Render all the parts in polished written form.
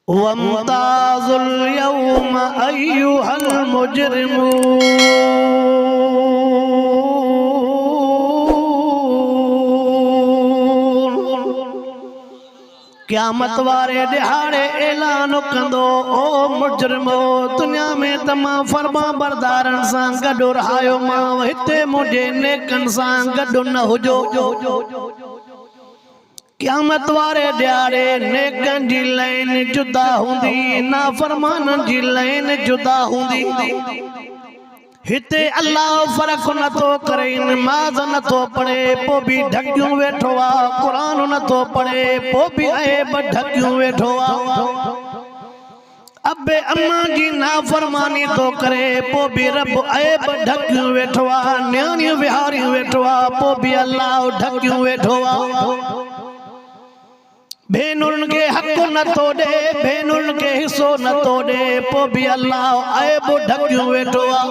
वम्ताजुल यौम अय्युहल मुजरिमून। क़यामत वारे दिहाड़े ऐलान कंदो, ओ मुजरिमो दुनिया में तमा फर्मा बरदारन सां गॾु रहायो मां, हिते मुंहिंजे नेकन सां गॾु न हुजो। क़यामत वारे दिहाड़े नेकन जी लाइन जुदा हूंदी, नाफरमानन जी लाइन जुदा हूंदी। हिते अल्लाह फर्क नथो करे, नमाज नथो पढ़े पोइ बि ढकियूं वेठो आ, कुरान नथो पढ़े पोइ बि ऐब ढकियूं वेठो आ। अबे अम्मा जी नाफरमानी तो करे पोइ बि रब ऐब ढकियूं वेठो आ, न्याणियूं विहारियूं वेठो आ पोइ बि अल्लाह ढकियूं वेठो आ। भेनुन के हक नथो दे, भेनुन के हिस्सो नथो दे पोइ बि अल्लाह ऐब ढकियूं वेठो आ।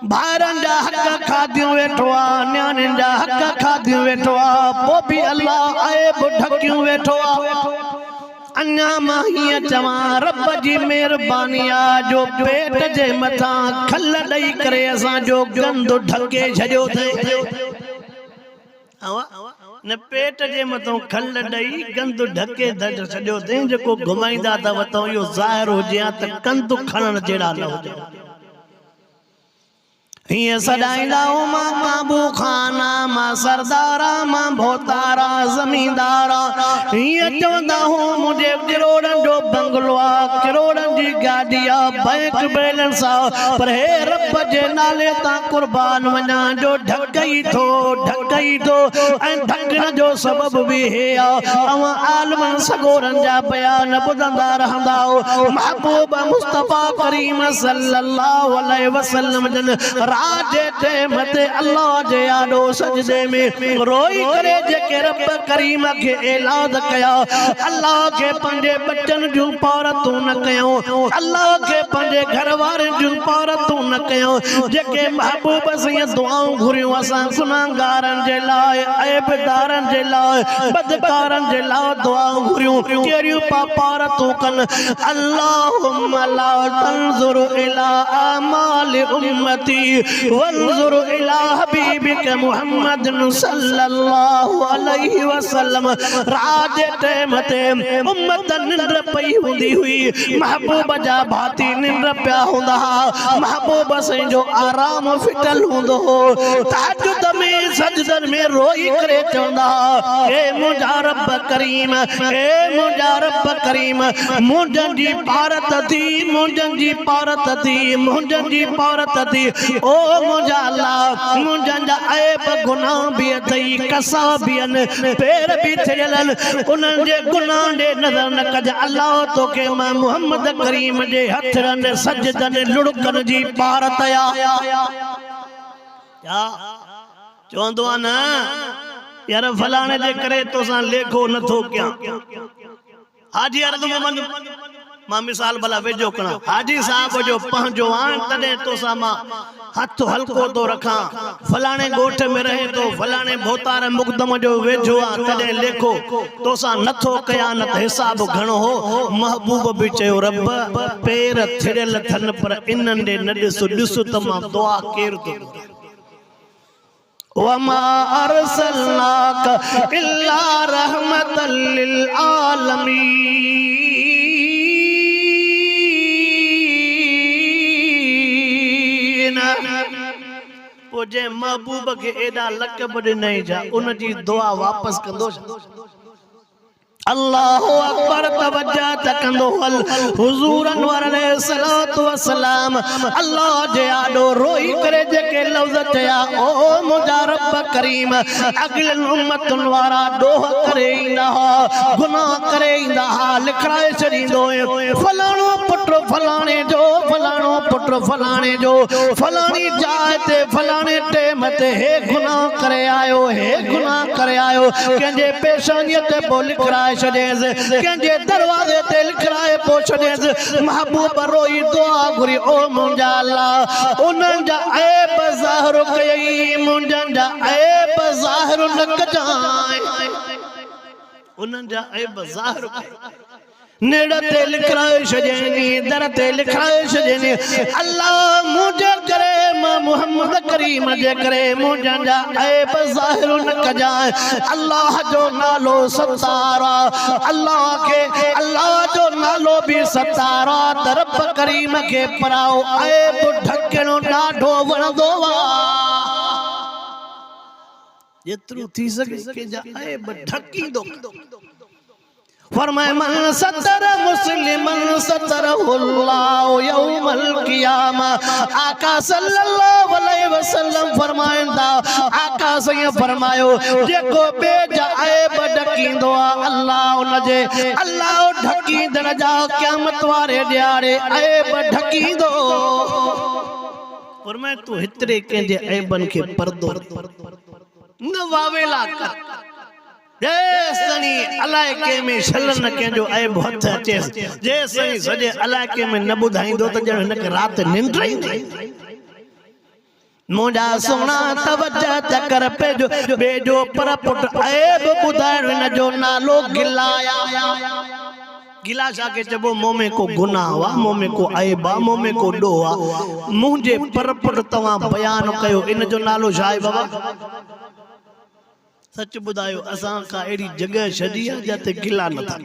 भाइरनि जा हक खादियूं वेठो आ, न्याणियुनि जा हक खादियूं वेठो आ पोइ बि अल्लाह ऐब ढकियूं वेठो आ। अन्या मां हीअं चवां रब जी महिरबानी आ जो पेट जे मथां खल ॾेई करे असांजो गंद ढके छॾियो अथई। न पेट जे मथां खल ॾेई गंद ढके छॾियो अथई, जेको घुमाईंदा अथव त इहो ज़ाहिर हुजे त कंद खणण जहिड़ा न हुजनि। हीअं सॾाईंदा मां काबू खाना, मां सरदारा, मां भोतारा ज़मींदारा, हीअं चवंदा हो मुंहिंजे किरोड़नि जो बंगलो आ, किरोड़नि जी गाॾी आ, बैंक बैलेंस आ, पर हे रब जे नाले तां कुर्बान वञा जो ढकई थो ऐं ढकण जो सबब बि हे आ। अवां आलमन सगोरनि जा बयान ॿुधंदा रहंदा हो। महबूब मुस्तफा करीम सल्लल्लाहु अलैहि वसल्लम जन राज टाइम ते अल्लाह जे आॾो सजदे में रोई करे जेके रब करीम के ऐलान कया, अल्लाह के पंहिंजे बच्चन जूं पारतूं न कयूं, अल्लाह के पंहिंजे घर वारनि जूं पारतूं न कयूं, जेके महबूब से दुआऊं घुरियूं असां गुनाहगारनि जे लाइ, ऐबदारनि जे लाइ, बदकारनि जे लाइ दुआऊं घुरियूं, कहिड़ियूं पारतूं कनि। अल्लाहुम्मा ला तंज़ुर इला आमाल उम्मती वंजुर इला हबीबिक मुहम्मद सल्लल्लाहु अलैहि वसल्लम। राज टाइम ते उम्मत निंड पई हूंदी हुई, महबूब जा भाती निंड पिया हूंदा, महबूब से जो आराम फिटल हूंदो हो, तहज्जुद में सजदन में रोई करे चवंदा, ए मुंहिंजा रब करीम, ए मुंहिंजा रब करीम, मुंहिंजनि जी पारत थी, मुंहिंजनि जी पारत थी, मुंहिंजनि जी पारत थी। ओ मुंहिंजा अल्लाह, मुंहिंजनि जा ऐब गुनाह बि अथई, कसा बि आहिनि, पेर बि थियल आहिनि, उन्हनि जे गुनाह ॾे नज़र न कजे। अल्लाह तोखे मां मुहम्मद करीम जे हथनि सजदनि लुड़कनि जी पारत आ। चवंदो आहे न यार फलाणे जे करे तोसां लेखो नथो कयां। हाजी अर्ज़ मोहम्मद मां मिसाल भला वेझो करा, हाजी साहब जो पंहिंजो आन तॾहिं तोसां मां हथ हल्को तो रखां, फलाणे ॻोठ में रहे तो, फलाणे भोतार मुक़दम जो वेझो आ तॾहिं लेखो तोसां नथो कयां, न त हिसाब घणो हो। महबूब बि चयो रब पेर थिड़ियल थन पर इन्हनि ॾे न ॾिस, ॾिस त मां दुआ केरु थो घुरां। वमा अरसलनाक इल्ला रहमतल लिल आलमीन। जे महबूब के एडा लक़ब ॾिनई जा उन जी दुआ वापस कंदो। अल्लाहु अकबर तवज्जो तकंदो हल हुजूर अनवर अलैहिस्सलातु वस्सलाम अल्लाह जे आॾो रोई करे जेके लफ़्ज़ चया, ओ मुंहिंजा रब करीम, अॻिलनि उम्मतुनि वारा ॾोह करे ईंदा हुआ, गुनाह करे ईंदा हुआ, लिखाए छॾींदो फलाणो पुट फलाणे जो, फलाणो पुट फलाणे जो, फलाणी जाइ ते फलाणे टेम ते हे गुनाह करे आयो, हे गुनाह करे आयो, कंहिंजे पेशानीअ ते पोइ लिखाए छॾेसि, कंहिंजे दरवाज़े ते लिखाए पोइ छॾेसि। महबूब रोई दुआ घुरी, ओ मुंहिंजा अल्लाह उन्हनि जा ऐब ज़ाहिर कयई, मुंहिंजनि जा ऐब ज़ाहिर न कजांइ, उन्हनि जा ऐब ज़ाहिर कयई। नेड़ ते लिखाए छॾियनि दर ते लिखाए छॾियनि अल्लाह मुंहिंजे करे मां मोहम्मद करीम जे करे मुंहिंजा ऐब ज़ाहिर न कजाए अल्लाह जो नालो सतारा अल्लाह के अल्लाह जो नालो भी सतारा तरफ करीम के पराओ ऐब ढकणो ॾाढो वणंदो आहे जेतिरो थी सके कंहिंजा ऐब ढकींदो फरमाए मन सतर मुस्लिमन सतरहुल्लाह यौमल क़ियामा आका सल्लल्लाहु अलैहि वसल्लम फरमाइंदा आका सही फरमायो जेको बेजा ऐब ढकींदो अल्लाह उनजे अल्लाह ढकींदड़ जा क़यामत वारे ॾियारे ऐब ढकींदो फरमाए तू हितरे कंहिंजे ऐबन खे पर्दो न वावेला कर जेसनी इलाइके में छलन कंहिंजो ऐब हथ अचे जेसनी सॼे इलाइके में न ॿुधाईंदो त ॼण हिनखे राति निंड ईंदी मुंहिंजा सोना तवज्जो चकर पेजो बेजो पर पुट ऐब ॿुधाइण हिनजो नालो गिलाया गिला छा के चबो मुंह में को गुनाह वा मुंह में को ऐब आ मुंह में को ॾोह आ मुंहिंजे पर पुट तव्हां बयान कयो इनजो नालो छा आहे बाबा सच बुधायो असां का एड़ी जगह छड़ी है जाते गिला न था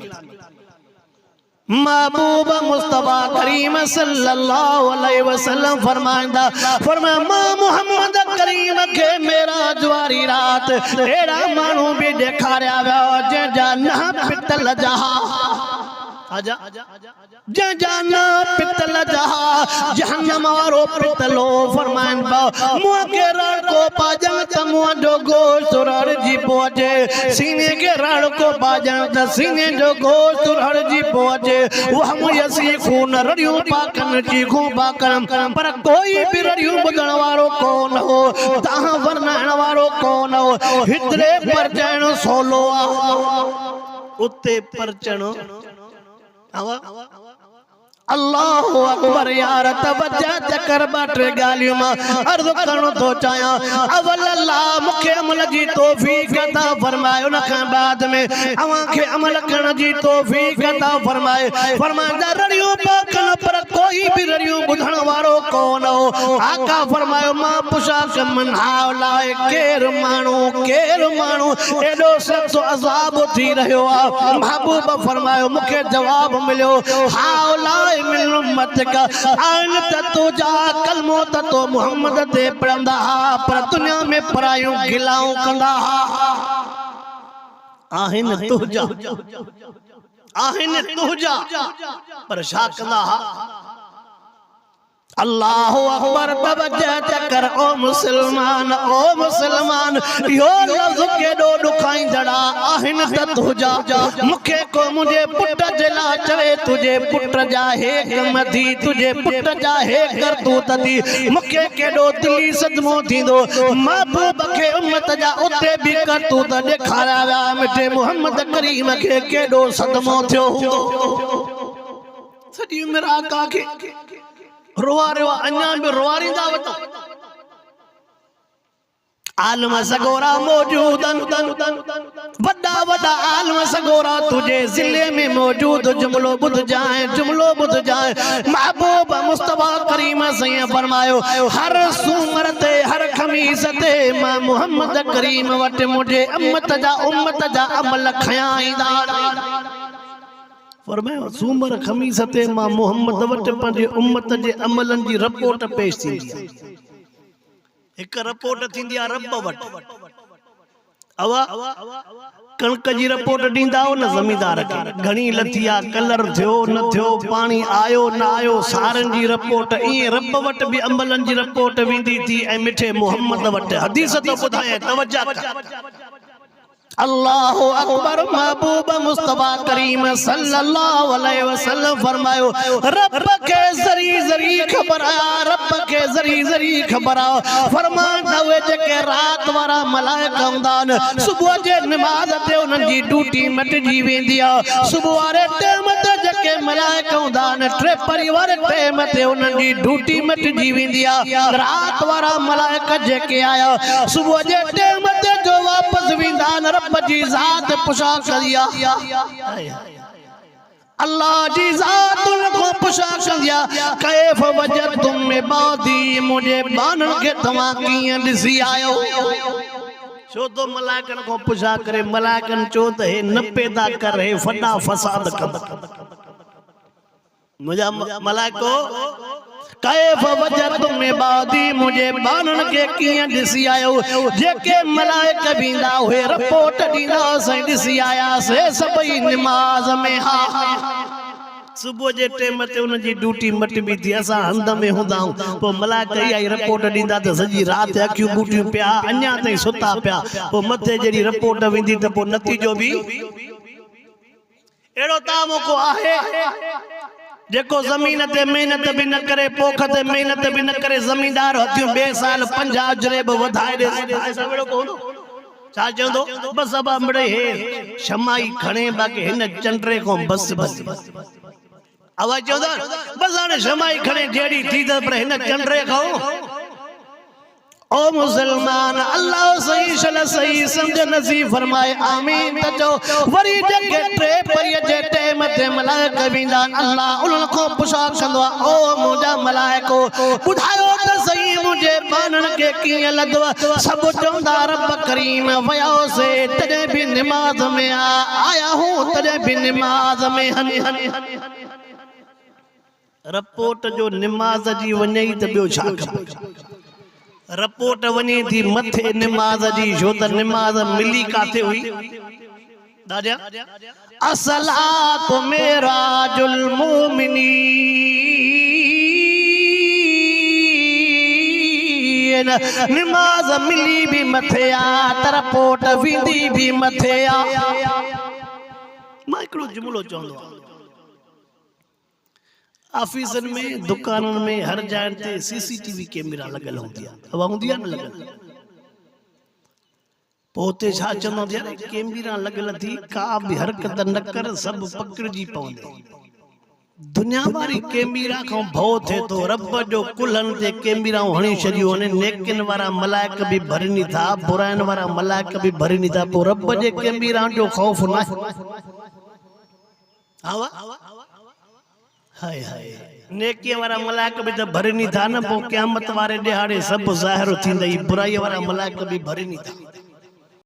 महबूब मुस्तफा करीम सल्लल्लाहु अलैहि वसल्लम फरमांदा फरमाया मां मोहम्मद करीम के मेरा जवारी रात एड़ा मानू भी देखारिया विया जंहिंजा न पितल जहा आजा जाना पितल जहा जहन्नम वारो पितलो फरमान बा मुंह के रण को पाजन त मुंह जो गोश्त रड़ जी पहुंचे सीने के रण को पाजन त सीने जो गोश्त रड़ जी पहुंचे वह मुयसी खून रड़ियों पाकन की खून पाकन पर कोई भी रड़ियों बुधण वारो कोन हो तहां वर्णन वारो कोन हो हितरे पर जण सोलो उते पर चणो अल्लाहु अकबर यार तवज्जो चकर बाटे गालियों में अर्ज करणो तो चाया अवल अल्लाह मुखे अमल जी तौफीक अता फरमाए उन खां बाद में अवां के अमल करण जी तौफीक अता फरमाए फरमांदा रड़ियों पाकन पर कोई भी रड़ियों बुधण वारो कोन हो आका फरमायो मां पुछा के मन हावलाए केर मानू एडो सख्त अज़ाब थी रहियो आ महबूब फरमायो मुखे जवाब मिलियो हावलाए मिल उम्मत का आन ततो जा कलमो ततो मोहम्मद ते पढ़ंदा पर दुनिया में परायूं गिलाऊं कंदा आहिन तुजा पर छा कंदा अल्लाहु अकबर तवज्जो चकर ओ मुसलमान यो लफ्ज केडो दुखाईंदड़ा आहिन त तुजा मुखे को मुझे पुट जला चवे तुझे पुट जा हेक मधी तुझे पुट जा हेक तू तदी मुखे केडो दिली सदमो थींदो महबूब के उम्मत जा उते भी कर तू त ॾेखारिया विया मिठे मोहम्मद करीम के केडो सदमो थियो सॼी उमिरि आका के रोआ अन्या भी रोआरींदा वता आलम सगोरा मौजूदन वड्डा आलम सगोरा तुझे जिले में मौजूद जुमलो बुध जाए महबूब मुस्तफा करीम सही फरमायो हर सूमर ते हर खमीस ते मां मोहम्मद करीम वट मुझे उम्मत जा अमल खयाईंदा फरमायो सूमर खमीस ते मां मोहम्मद वट पंहिंजे उम्मत जे अमलन जी रिपोर्ट पेश थींदी आहे एक रिपोर्ट थींदी आहे रब वट अवा कणक जी रिपोर्ट ॾींदा हो न ज़मींदार खे घणी लथी आहे कलर थियो न थियो पाणी आयो न आयो सारनि जी रिपोर्ट ईअं रब वट बि अमलनि जी रिपोर्ट वेंदी थी ऐं मिठे मोहम्मद वट हदीस तो ॿुधाए तवज्जो कर अल्लाहु अकबर महबूब मुस्तफा करीम सल्लल्लाहु अलैहि वसल्लम फरमायो रब के जरी खबर आ फरमांदा हुए जेके रात वारा मलाइका हुंदा आहिनि सुबुह जे नमाज़ ते उन्हनि जी ड्यूटी मटिजी वेंदी आहे सुबुह वारे टाइम ते जेके मलाइका हुंदा आहिनि टे परिवार टाइम ते उन्हनि जी ड्यूटी मटिजी वेंदी आहे रात वारा मलाइका जेके आया सुबुह जे टाइम ते जो वापस वेंदा आहिनि रब जी ज़ात पुछा करिया अल्लाह जी ज़ात उनको पुछा कंदिया कैफ वजदतुम इबादी मुझे बानन के तव्हां कीअं ॾिसी आयो छो तो मलाइकन को पुछा करे मलाइकन चो त हे न पैदा कर हे फॾा फसाद कर मुझा मलाइको कैफ वजदतुम इबादी मुझे बानन के कीअं ॾिसी आयो जेके मलाइक बींदा हुए रिपोर्ट ॾींदा से ॾिसी आयासीं सभई निमाज़ में हा सुबह जे टाइम ते उन जी ड्यूटी मटबी थी असां हंध में हूंदा पोइ मलाइक आई रिपोर्ट ॾींदा त सॼी राति अखियूं ॿूटियूं पिया अञा ताईं सुता पिया पोइ मथे जहिड़ी रिपोर्ट वेंदी त पोइ नतीजो बि अहिड़ो तामो को आहे जेको ज़मीन ते मेहनत भी न करे पोख ते मेहनत भी न करे ज़मींदार हथियूं ॿिए साल 50 अजरे बि वधाए ॾे छा चवंदो बस अब मिड़े हे शमाई खणे बाक़ी हिन चंड्रे को बस बस आवाज चवंदा बस हाणे शमाई खणे जहिड़ी थी त पर हिन चंड्रे खां ओ मुसलमान अल्लाह सही शल सही समझ नसीब फरमाए आमीन त चो वरी जगे टे परिय जे टाइम ते मलाइक बींदा अल्लाह उन को पुछा कंदो ओ मुंहिंजा मलाइको ॿुधायो त सही मुंहिंजे बानन खे कीअं लॻो सभु चवंदा रब करीम वयोसे तॾहिं बि निमाज़ में आया हूं तॾहिं बि निमाज़ में हनी रिपोर्ट जो निमाज़ जी वञे त ॿियो छा खपे रिपोर्ट वञे थी मथे निमाज़ जी छो त निमाज़ मिली काथे हुई दादा असलात मेराजुल मोमिनीन निमाज़ मिली भी मथे आ त रिपोर्ट वेंदी भी मथे आ मां हिकिड़ो जुमिलो चवंदो ऑफिसन में दुकानन में हर जगह ते सीसीटीवी कैमरा लगल होंदिया अब होंदिया न लगल पोते छा चवंदो यार कैमरा लगल थी का भी हरकत न कर सब पकड़जी पवंदे दुनिया वारी कैमरा खां भौ थे तो रब जो कुल्हन ते कैमरा हणी छडियो ने नेकिन वारा मलाइक भी भरनी था बुराइन वारा मलाइक भी भरनी था पो रब जे कैमरा जो खौफ ना आवा हाय हाय नेकी वारा मलाइक भी तो भरनी था न पो क़यामत वारे दिहाड़े सब ज़ाहिर थींदई बुराई वारा मलाइक भी भरनी था